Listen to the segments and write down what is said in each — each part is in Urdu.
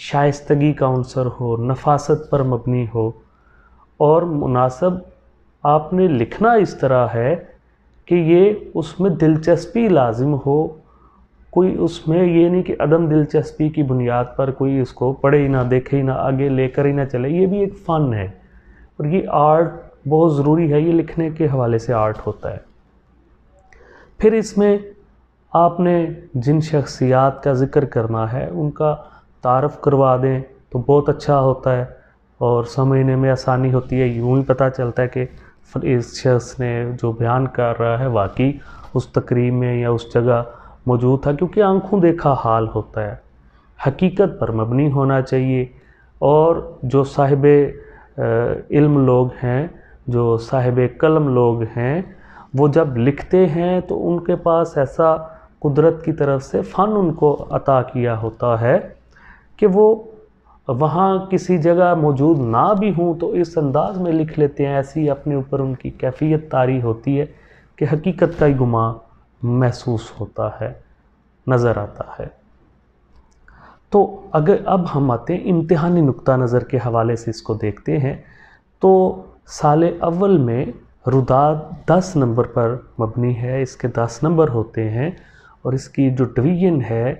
شائستگی کا عنصر ہو، نفاست پر مبنی ہو، اور مناسب آپ نے لکھنا اس طرح ہے کہ یہ اس میں دلچسپی لازم ہو، کوئی اس میں یہ نہیں کہ عدم دلچسپی کی بنیاد پر کوئی اس کو پڑھے ہی نہ، دیکھے ہی نہ، آگے لے کر ہی نہ چلے. یہ بھی ایک فن ہے، اور یہ آرٹ بہت ضروری ہے، یہ لکھنے کے حوالے سے آرٹ ہوتا ہے. پھر اس میں آپ نے جن شخصیات کا ذکر کرنا ہے ان کا تعارف کروا دیں تو بہت اچھا ہوتا ہے، اور سمجھنے میں آسانی ہوتی ہے. یوں ہی پتہ چلتا ہے کہ اس شخص نے جو بیان کر رہا ہے واقعی اس تقریب میں یا اس جگہ موجود تھا، کیونکہ آنکھوں دیکھا حال ہوتا ہے. حقیقت پر مبنی ہونا چاہیے، اور جو صاحب علم لوگ ہیں، جو صاحب قلم لوگ ہیں، وہ جب لکھتے ہیں تو ان کے پاس ایسا قدرت کی طرف سے فن ان کو عطا کیا ہوتا ہے کہ وہ وہاں کسی جگہ موجود نہ بھی ہوں تو اس انداز میں لکھ لیتے ہیں، ایسی اپنے اوپر ان کی کیفیت طاری ہوتی ہے کہ حقیقت کا ہی گمان محسوس ہوتا ہے، نظر آتا ہے. تو اگر اب ہم آتے ہیں امتحانی نقطہ نظر کے حوالے سے اس کو دیکھتے ہیں، تو سال اول میں رودات 10 نمبر پر مبنی ہے، اس کے 10 نمبر ہوتے ہیں، اور اس کی جو ڈویژن ہے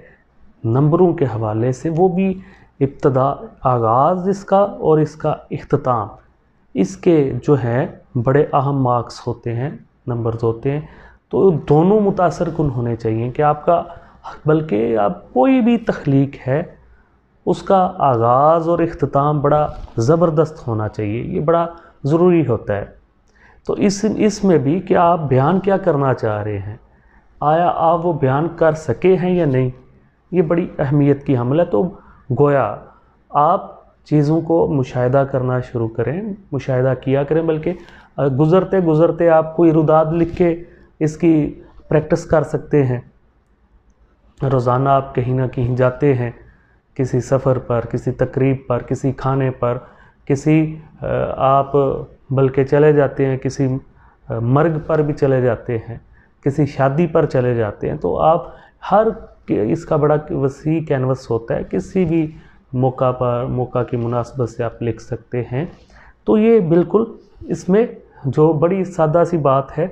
نمبروں کے حوالے سے وہ بھی ابتدا، آغاز اس کا اور اس کا اختتام، اس کے جو ہیں بڑے اہم مارکس ہوتے ہیں، نمبرز ہوتے ہیں. تو دونوں متاثر کن ہونے چاہیے کہ آپ کا، بلکہ آپ کوئی بھی تخلیق ہے اس کا آغاز اور اختتام بڑا زبردست ہونا چاہیے، یہ بڑا ضروری ہوتا ہے. تو اس میں بھی کہ آپ بیان کیا کرنا چاہ رہے ہیں، آیا آپ وہ بیان کر سکے ہیں یا نہیں، یہ بڑی اہمیت کی حامل ہے. تو گویا آپ چیزوں کو مشاہدہ کرنا شروع کریں، مشاہدہ کیا کریں، بلکہ گزرتے گزرتے آپ کوئی رودات لکھ کے اس کی پریکٹس کر سکتے ہیں. روزانہ آپ کہیں نہ کہیں جاتے ہیں، کسی سفر پر، کسی تقریب پر، کسی کھانے پر، کسی آپ بلکہ چلے جاتے ہیں، کسی مرگ پر بھی چلے جاتے ہیں، کسی شادی پر چلے جاتے ہیں، تو آپ ہر اس کا بڑا وسیع کینوس ہوتا ہے، کسی بھی موقع پر، موقع کی مناسبت سے آپ لکھ سکتے ہیں. تو یہ بالکل اس میں جو بڑی سادہ سی بات ہے،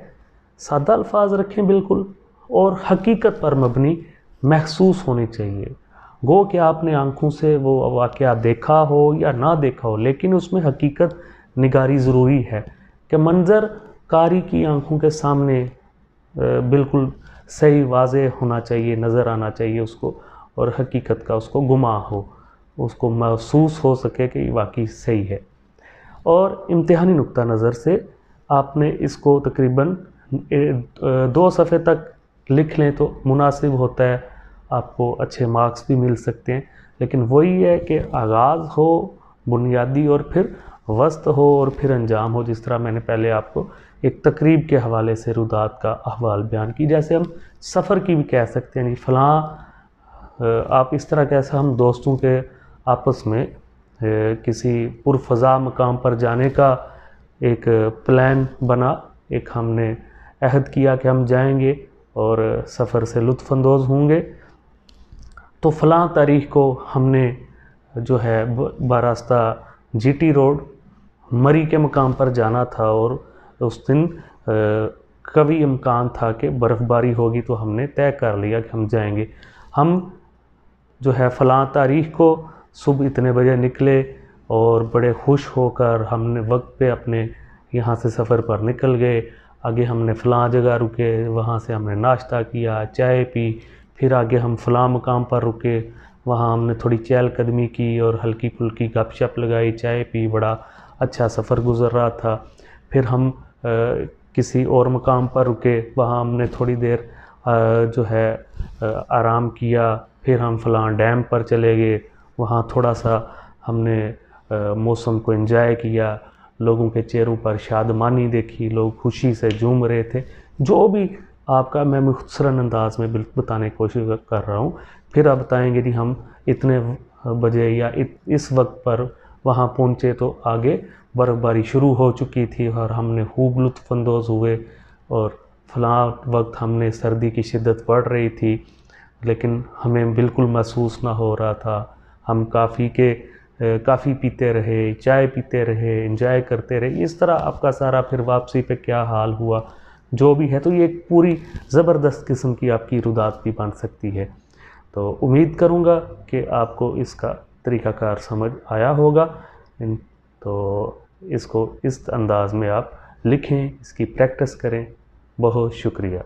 سادہ الفاظ رکھیں بالکل، اور حقیقت پر مبنی محسوس ہونی چاہیے. گو کہ آپ نے آنکھوں سے وہ واقعہ دیکھا ہو یا نہ دیکھا ہو، لیکن اس میں حقیقت نگاری ضروری ہے کہ منظر کاری کی آنکھوں کے سامنے بالکل صحیح واضح ہونا چاہیے، نظر آنا چاہیے اس کو، اور حقیقت کا اس کو گمان ہو، اس کو محسوس ہو سکے کہ یہ واقعی صحیح ہے. اور امتحانی نقطہ نظر سے آپ نے اس کو تقریباً 2 صفحے تک لکھ لیں تو مناسب ہوتا ہے، آپ کو اچھے مارکس بھی مل سکتے ہیں. لیکن وہی ہے کہ آغاز ہو بنیادی، اور پھر وسط ہو، اور پھر انجام ہو. جس طرح میں نے پہلے آپ کو ایک تقریب کے حوالے سے رودات کا احوال بیان کی، جیسے ہم سفر کی بھی کہہ سکتے ہیں، نہیں فلاں آپ اس طرح کیسا ہم دوستوں کے آپس میں کسی پرفضا مقام پر جانے کا ایک پلان بنا، ایک ہم نے عہد کیا کہ ہم جائیں گے اور سفر سے لطف اندوز ہوں گے. تو فلاں تاریخ کو ہم نے جو ہے براستہ جی ٹی روڈ مری کے مقام پر جانا تھا، اور اس دن قوی امکان تھا کہ برف باری ہوگی، تو ہم نے طے کر لیا کہ ہم جائیں گے. ہم جو ہے فلاں تاریخ کو صبح اتنے بجے نکلے، اور بڑے خوش ہو کر ہم نے وقت پہ اپنے یہاں سے سفر پر نکل گئے. آگے ہم نے فلاں جگہ رکے، وہاں سے ہم نے ناشتہ کیا، چائے پی، پھر آگے ہم فلاں مقام پر رکے، وہاں ہم نے تھوڑی چہل قدمی کی اور ہلکی پھلکی گپ شپ لگائی، چائے پی، بڑا اچھا سفر گزر رہا تھا. پھر ہم کسی اور مقام پر رکے، وہاں ہم نے تھوڑی دیر جو ہے آرام کیا. پھر ہم فلاں ڈیم پر چلے گئے، وہاں تھوڑا سا ہم نے موسم کو انجوائے کیا، لوگوں کے چہروں پر شادمانی دیکھی، لوگ خوشی سے جھوم رہے تھے. جو بھی آپ کا میں مختصراً انداز میں بتانے کی کوشش کر رہا ہوں. پھر آپ بتائیں گے نہیں ہم اتنے بجے یا اس وقت پر وہاں پہنچے تو آگے برف باری شروع ہو چکی تھی، اور ہم نے خوب لطف اندوز ہوئے، اور فلاں وقت ہم نے سردی کی شدت بڑھ رہی تھی لیکن ہمیں بالکل محسوس نہ ہو رہا تھا، ہم کافی پیتے رہے، چائے پیتے رہے، انجوائے کرتے رہے، اس طرح آپ کا سارا پھر واپسی پہ کیا حال ہوا جو بھی ہے، تو یہ ایک پوری زبردست قسم کی آپ کی رودات بھی بن سکتی ہے۔ تو امید کروں گا کہ آپ کو اس کا طریقہ کار سمجھ آیا ہوگا، تو اس کو اس انداز میں آپ لکھیں، اس کی پریکٹس کریں۔ بہت شکریہ۔